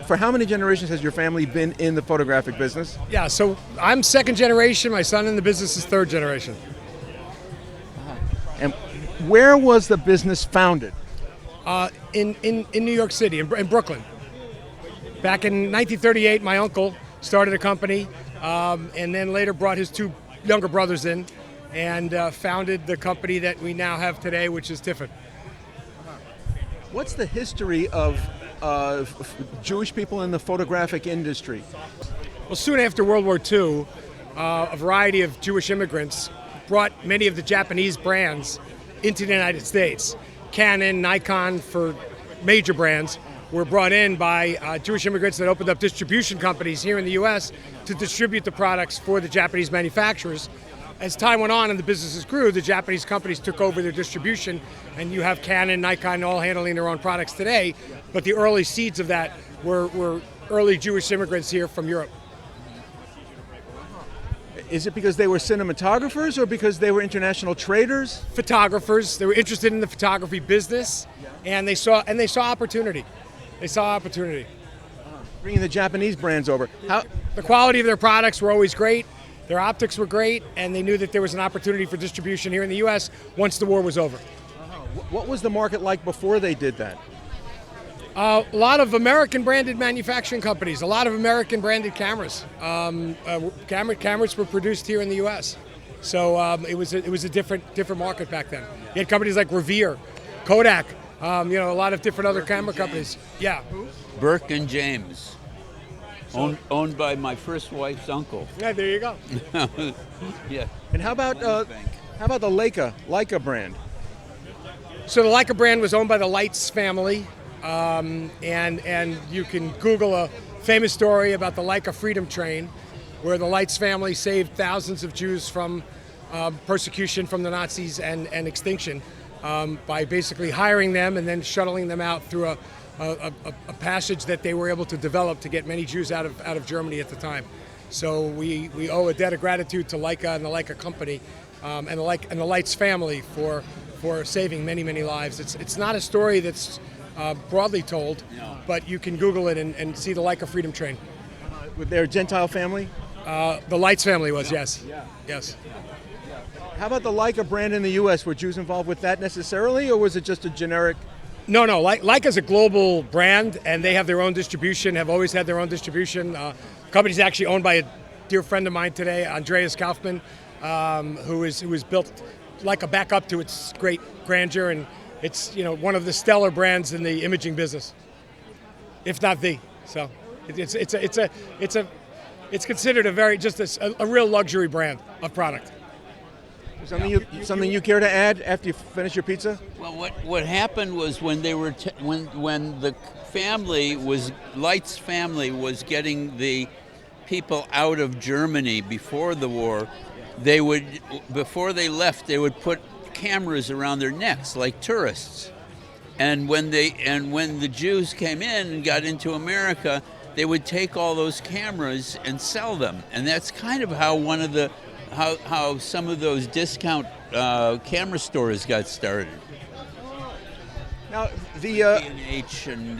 For how many generations has your family been in the photographic business? Yeah, so I'm second generation. My son in the business is third generation. And where was the business founded? In New York City, in Brooklyn. Back in 1938, my uncle started a company and then later brought his two younger brothers in and founded the company that we now have today, which is Tiffin. What's the history of Jewish people in the photographic industry? Well, soon after World War II, a variety of Jewish immigrants brought many of the Japanese brands into the United States. Canon, Nikon, for major brands, were brought in by Jewish immigrants that opened up distribution companies here in the U.S. to distribute the products for the Japanese manufacturers. As time went on and the businesses grew, the Japanese companies took over their distribution, and you have Canon, Nikon all handling their own products today. But the early seeds of that were early Jewish immigrants here from Europe. Is it because they were cinematographers or because they were international traders? Photographers. They were interested in the photography business, and they saw opportunity. They saw opportunity. Bringing the Japanese brands over. The quality of their products were always great. Their optics were great, and they knew that there was an opportunity for distribution here in the U.S. once the war was over. What was the market like before they did that? A lot of American-branded manufacturing companies, a lot of American-branded cameras. Cameras were produced here in the U.S., so it was a different market back then. You had companies like Revere, Kodak, a lot of different other camera companies. Yeah. Burke and James, owned by my first wife's uncle. Yeah, there you go. Yeah. And how about the Leica brand? So the Leica brand was owned by the Leitz family. And you can Google a famous story about the Leica Freedom Train, where the Leitz family saved thousands of Jews from persecution from the Nazis and extinction by basically hiring them and then shuttling them out through a passage that they were able to develop to get many Jews out of Germany at the time. So we owe a debt of gratitude to Leica and the Leica company and the Leitz family for saving many lives. It's not a story that's broadly told, but you can Google it and see the Leica Freedom Train. With their Gentile family? The Leitz family was, yes. Yes. How about the Leica brand in the U.S.? Were Jews involved with that necessarily, or was it just a generic? No. Leica's a global brand, and they have their own distribution, have always had their own distribution. The company's actually owned by a dear friend of mine today, Andreas Kaufman, who has built Leica back up to its great grandeur, and it's one of the stellar brands in the imaging business, if not the. So it's considered a real luxury brand of product. Something you care to add after you finish your pizza? Well, what happened was when they were when the Leitz family was getting the people out of Germany before the war, before they left they would put cameras around their necks like tourists, and when the Jews came in and got into America, they would take all those cameras and sell them, and that's kind of how some of those discount camera stores got started. Now the B&H and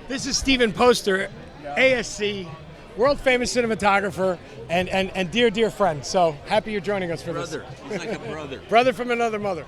this is Stephen Poster, ASC, world famous cinematographer and dear friend. So happy you're joining us for brother. this. He's like a brother. Brother from another mother.